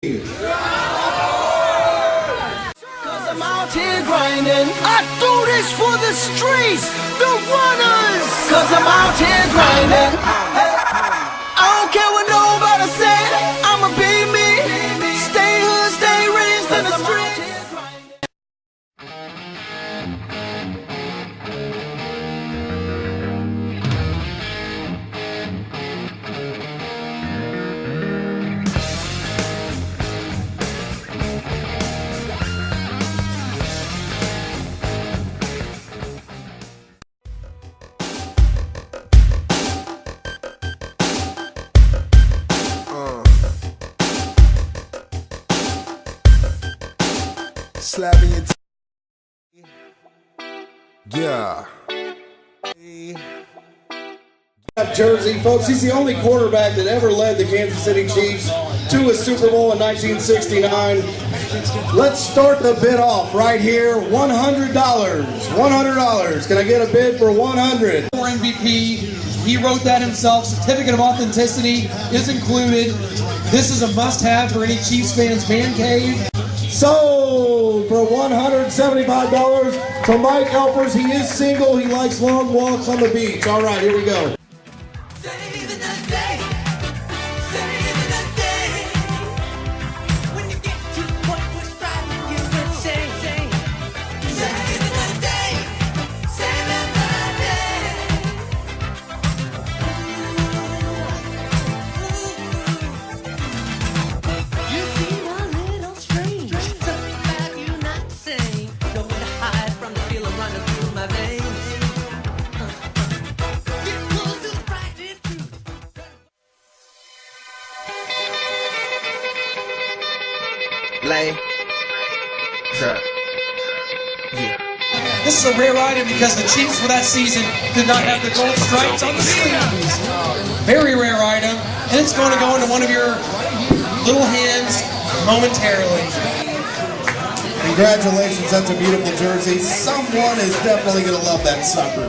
Cause I'm out here grinding. I do this for the streets, the runners. Cause I'm out here grinding. I don't care what nobody said. I'ma be me. Stay hood, stay raised in the streets. Slapping your yeah. Jersey, folks. He's the only quarterback that ever led the Kansas City Chiefs to a Super Bowl in 1969. Let's start the bid off right here. $100. $100. Can I get a bid for 100? For MVP, he wrote that himself. Certificate of authenticity is included. This is a must-have for any Chiefs fans' man cave. Sold for $175 from Mike Elpers. He is single. He likes long walks on the beach. All right, here we go. This is a rare item because the Chiefs for that season did not have the gold stripes on the sleeves. Very rare item, and it's going to go into one of your little hands momentarily. Congratulations, that's a beautiful jersey. Someone is definitely going to love that sucker.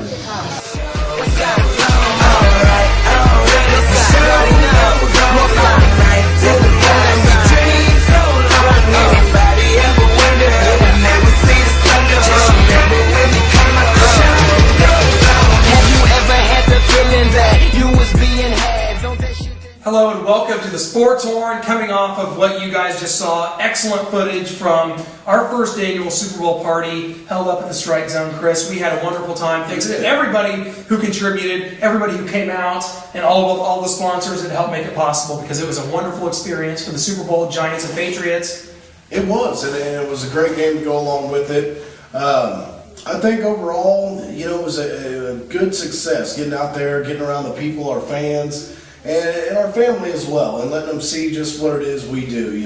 Hello and welcome to the Sports Horn, coming off of what you guys just saw. Excellent footage from our first annual Super Bowl party held up in the Strike Zone. Chris, we had a wonderful time. Thanks to everybody who contributed, everybody who came out, and all the sponsors that helped make it possible, because it was a wonderful experience for the Super Bowl, Giants and Patriots. It was, and it was a great game to go along with it. I think overall, it was a good success, getting out there, getting around the people, our fans, and our family as well, and letting them see just what it is we do,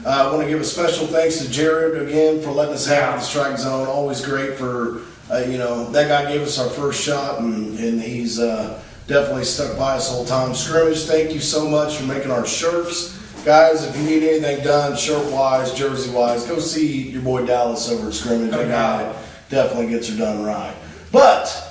I want to give a special thanks to Jared again for letting us have the Strike Zone. Always great for, that guy gave us our first shot, and he's definitely stuck by us the whole time. Scrimmage, thank you so much for making our shirts. Guys, if you need anything done, shirt-wise, jersey-wise, go see your boy Dallas over at Scrimmage. That guy definitely gets her done right. But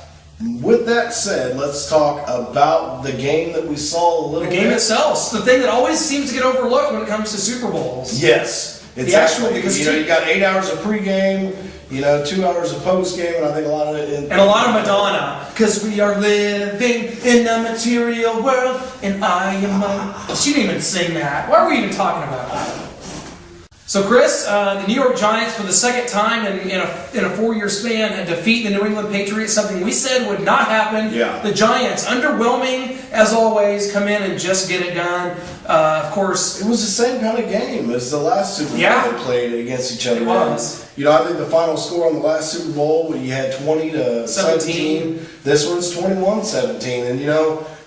with that said, let's talk about the game that we saw a little bit. The game itself, the thing that always seems to get overlooked when it comes to Super Bowls. Yes. It's actual, because you got 8 hours of pregame, 2 hours of postgame, and I think a lot of it. And a lot of Madonna, because we are living in a material world, and I am a... She didn't even sing that. Why are we even talking about that? So, Chris, the New York Giants, for the second time in a 4-year span, had defeat the New England Patriots, something we said would not happen. Yeah. The Giants, underwhelming, as always, come in and just get it done. Of course... It was the same kind of game as the last Super Bowl they played against each other. It was. I think the final score on the last Super Bowl, you had 20-17. This one's 21-17. And,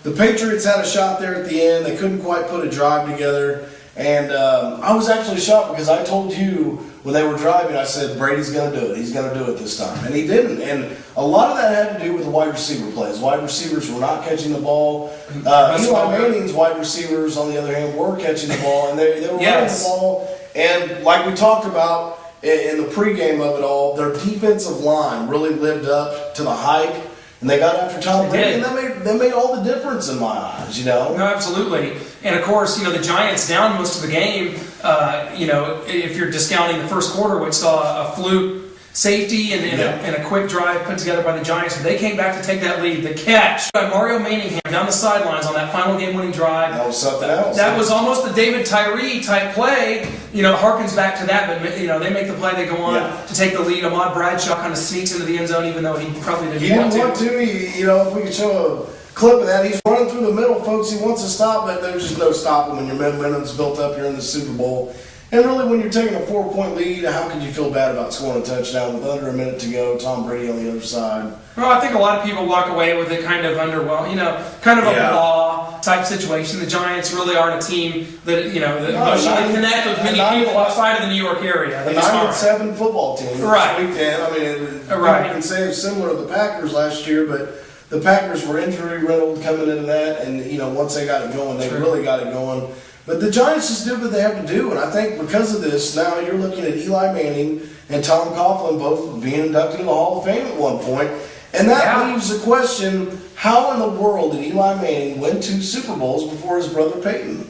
the Patriots had a shot there at the end. They couldn't quite put a drive together. And I was actually shocked because I told you when they were driving, I said, Brady's going to do it. He's going to do it this time. And he didn't. And a lot of that had to do with the wide receiver plays. Wide receivers were not catching the ball. Eli Manning's wide receivers, on the other hand, were catching the ball. And they were running the ball. And like we talked about in the pregame of it all, their defensive line really lived up to the hype. And they got after Tom Brady, and that made all the difference in my eyes, No, absolutely. And of course, the Giants down most of the game. if you're discounting the first quarter, which saw a fluke safety and a quick drive put together by the Giants, but they came back to take that lead. The catch by Mario Manningham down the sidelines on that final game-winning drive. That was something else. That was almost a David Tyree type play. Harkens back to that, but they make the play. They go on to take the lead. Ahmad Bradshaw kind of sneaks into the end zone, even though he probably didn't want to. If we could show a clip of that, he's running through the middle, folks. He wants to stop, but there's just no stopping when your momentum's built up here in the Super Bowl. And really, when you're taking a 4-point lead, how could you feel bad about scoring a touchdown with under a minute to go? Tom Brady on the other side. Well, I think a lot of people walk away with it kind of underwhelmed, kind of a blah type situation. The Giants really aren't a team that that emotionally connect with many people outside of the New York area. The 9-7 football team. Right. This weekend. People can say it's similar to the Packers last year, but the Packers were injury riddled coming into that, and once they got it going, they really got it going. But the Giants just did what they have to do, and I think because of this, now you're looking at Eli Manning and Tom Coughlin both being inducted into the Hall of Fame at one point, and that leaves the question, how in the world did Eli Manning win 2 Super Bowls before his brother Peyton?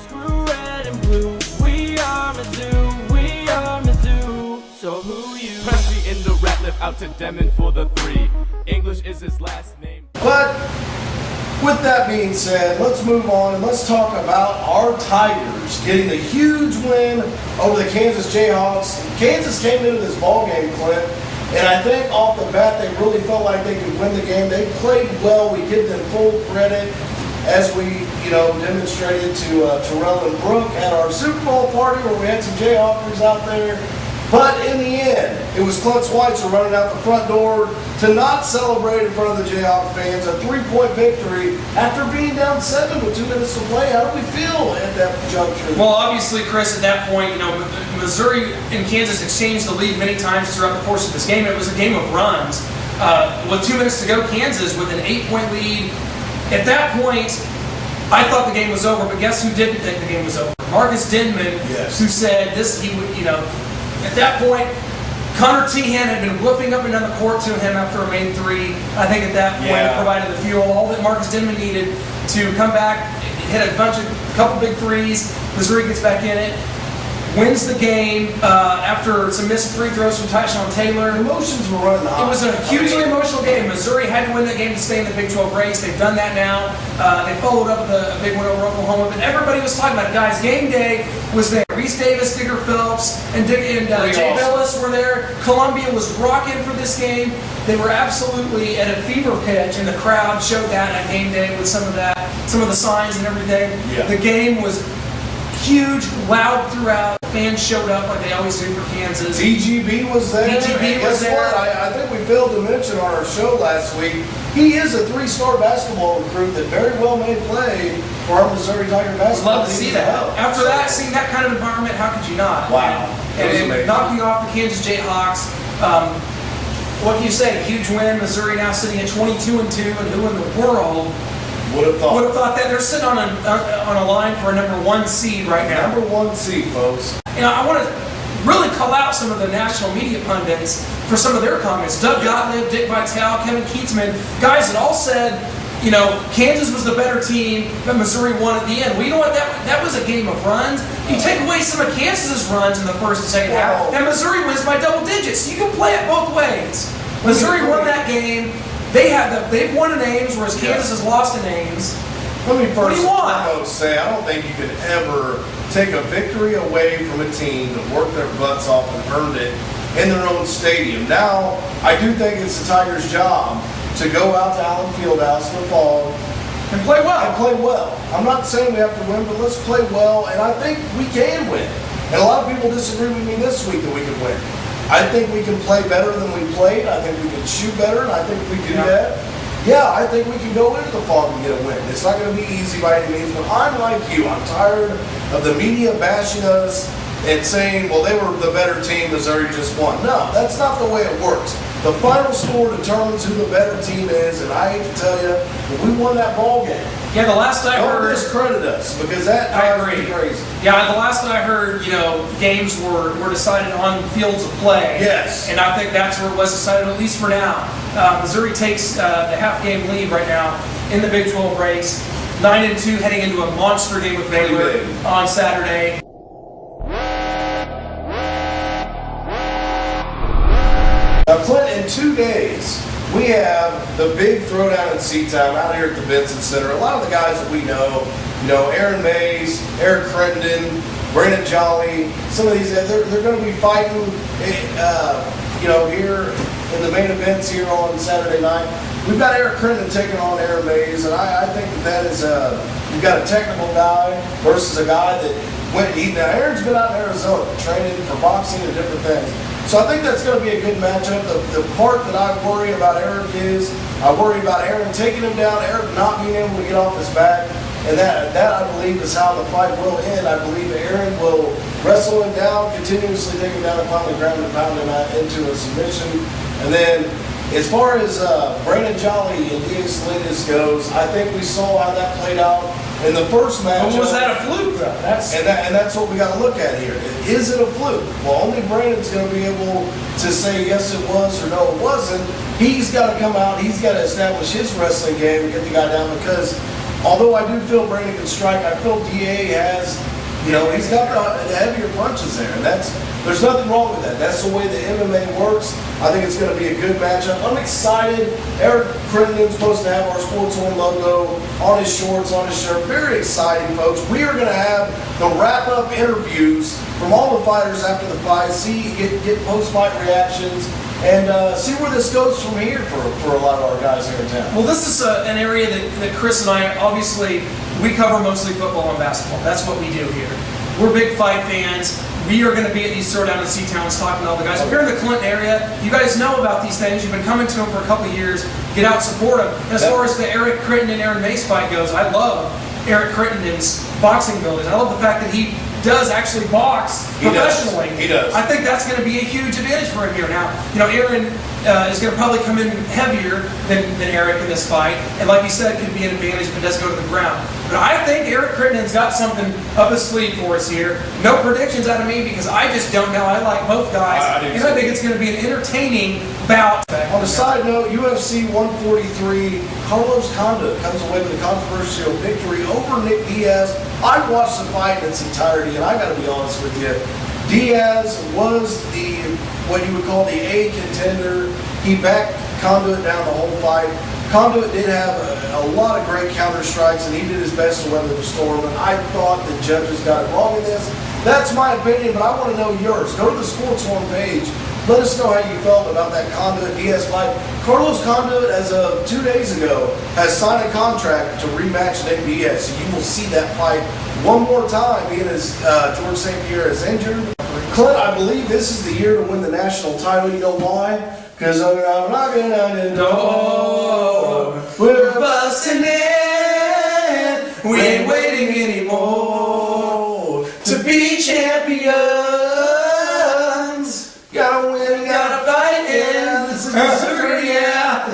Screw red and blue, we are Mizzou, we are Mizzou, so who you? Presley in the rat lip out to Demon for the 3. English is his last name. But with that being said, let's move on and let's talk about our Tigers getting a huge win over the Kansas Jayhawks. Kansas came into this ball game, Clint, and I think off the bat they really felt like they could win the game. They played well. We give them full credit, as we demonstrated to Terrell and Brooke at our Super Bowl party where we had some Jayhawkers out there. But in the end, it was Clint Schweitzer running out the front door to not celebrate in front of the Jayhawk fans. A 3-point victory after being down 7 with 2 minutes to play. How do we feel at that juncture? Well, obviously, Chris, at that point, Missouri and Kansas exchanged the lead many times throughout the course of this game. It was a game of runs. With 2 minutes to go, Kansas with an 8-point lead. At that point, I thought the game was over, but guess who didn't think the game was over? Marcus Denman, who said at that point, Connor Tehan had been whooping up and down the court to him after a made 3. I think at that point it provided the fuel, all that Marcus Denman needed to come back, hit a couple big threes. Missouri gets back in it, wins the game after some missed free throws from Tyshawn Taylor. Emotions were running hot. It was a hugely emotional game. Missouri had to win that game to stay in the Big 12 race. They've done that now. They followed up with a big win over Oklahoma. But everybody was talking about it. Guys, game day was there. Reese Davis, Digger Phelps, and Jay Bellis were there. Columbia was rocking for this game. They were absolutely at a fever pitch, and the crowd showed that at game day with some of the signs and everything. Yeah. The game was huge, loud throughout. Fans showed up like they always do for Kansas. DGB was there. I think we failed to mention on our show last week, he is a 3-star basketball recruit that very well may play for our Missouri Tiger basketball. Love to see that. After that, seeing that kind of environment, how could you not? Wow. And knocking off the Kansas Jayhawks. What can you say? Huge win. Missouri now sitting at 22-2, and who in the world would have thought that? They're sitting on a line for a number 1 seed right now. Number 1 seed, folks. I want to really call out some of the national media pundits for some of their comments. Doug Gottlieb, Dick Vitale, Kevin Keatsman, guys that all said, Kansas was the better team, but Missouri won at the end. Well, you know what? That was a game of runs. You take away some of Kansas's runs in the first and second half, and Missouri wins by double digits. You can play it both ways. Missouri won that game. They've won in Ames, whereas Kansas has lost in Ames. Let me first and foremost say, I don't think you could ever take a victory away from a team that worked their butts off and earned it in their own stadium. Now, I do think it's the Tigers' job to go out to Allen Fieldhouse in the fall and play well. I'm not saying we have to win, but let's play well, and I think we can win. And a lot of people disagree with me this week that we can win. I think we can play better than we played. I think we can shoot better, and I think if we do that, I think we can go into the fall and get a win. It's not going to be easy by any means, but I'm like you. I'm tired of the media bashing us and saying, well, they were the better team, Missouri just won. No, that's not the way it works. The final score determines who the better team is, and I hate to tell you, but we won that ball game. Yeah, the last I heard... Don't discredit us, because that drives me crazy. Yeah, the last I heard, games were decided on fields of play. Yes. And I think that's where it was decided, at least for now. Missouri takes the half-game lead right now in the Big 12 race. 9-2, heading into a monster game with Baylor on Saturday. 2 days, we have the big throwdown in Seatown out here at the Benson Center. A lot of the guys that we know, Aaron Mays, Eric Crittenden, Brandon Jolly, some of these, they're going to be fighting, here in the main events here on Saturday night. We've got Eric Crittenden taking on Aaron Mays, and I think that is you've got a technical guy versus a guy that now Aaron's been out in Arizona training for boxing and different things. So I think that's going to be a good matchup. The part that I worry about Eric is I worry about Aaron taking him down, Eric not being able to get off his back, and that I believe is how the fight will end. I believe Aaron will wrestle him down, continuously take him down, and finally ground and pound him into a submission. And then as far as Brandon Jolly and Diaz Salinas goes, I think we saw how that played out in the first match. Was that a fluke, though? And that's what we got to look at here. Is it a fluke? Well, only Brandon's going to be able to say yes it was or no it wasn't. He's got to come out. He's got to establish his wrestling game and get the guy down, because although I do feel Brandon can strike, I feel DA has, he's got the heavier punches there, and there's nothing wrong with that. That's the way the MMA works. I think it's going to be a good matchup. I'm excited. Eric Crittenden's supposed to have our Sports One logo on his shorts, on his shirt. Very exciting, folks. We are going to have the wrap-up interviews from all the fighters after the fight, get post-fight reactions, and see where this goes from here for a lot of our guys here in town. Well, this is an area that Chris and I, obviously, we cover mostly football and basketball. That's what we do here. We're big fight fans. We are going to be at these throwdown in Seatowns talking to all the guys. If you're in the Clinton area, you guys know about these things. You've been coming to them for a couple of years. Get out, support them. And as far as the Eric Crittenden and Aaron Mace fight goes, I love Eric Crittenden's boxing abilities. I love the fact that he does actually box professionally. He does. I think that's going to be a huge advantage for him here. Now, Aaron is going to probably come in heavier than Eric in this fight, and like you said, could be an advantage if it does go to the ground. But I think Eric Crittenden's got something up his sleeve for us here. No predictions out of me because I just don't know. I like both guys, and I think it's going to be an entertaining bout. On a side note, UFC 143, Carlos Condit comes away with a controversial victory over Nick Diaz. I watched the fight in its entirety, and I got to be honest with you, Diaz was what you would call the A contender. He backed Condit down the whole fight. Condit did have a lot of great counter strikes, and he did his best to weather the storm, and I thought the judges got it wrong in this. That's my opinion, but I want to know yours. Go to the Sports One page. Let us know how you felt about that Condit-Diaz fight. Carlos Condit, as of 2 days ago, has signed a contract to rematch Nick Diaz, so you will see that fight one more time, being as George St. Pierre is injured. Clint, I believe this is the year to win the national title. You know why? Because I'm knocking on the door. We're busting in. We ain't waiting anymore to be champions. Gotta win, gotta fight, yeah. This is the sugar, yeah.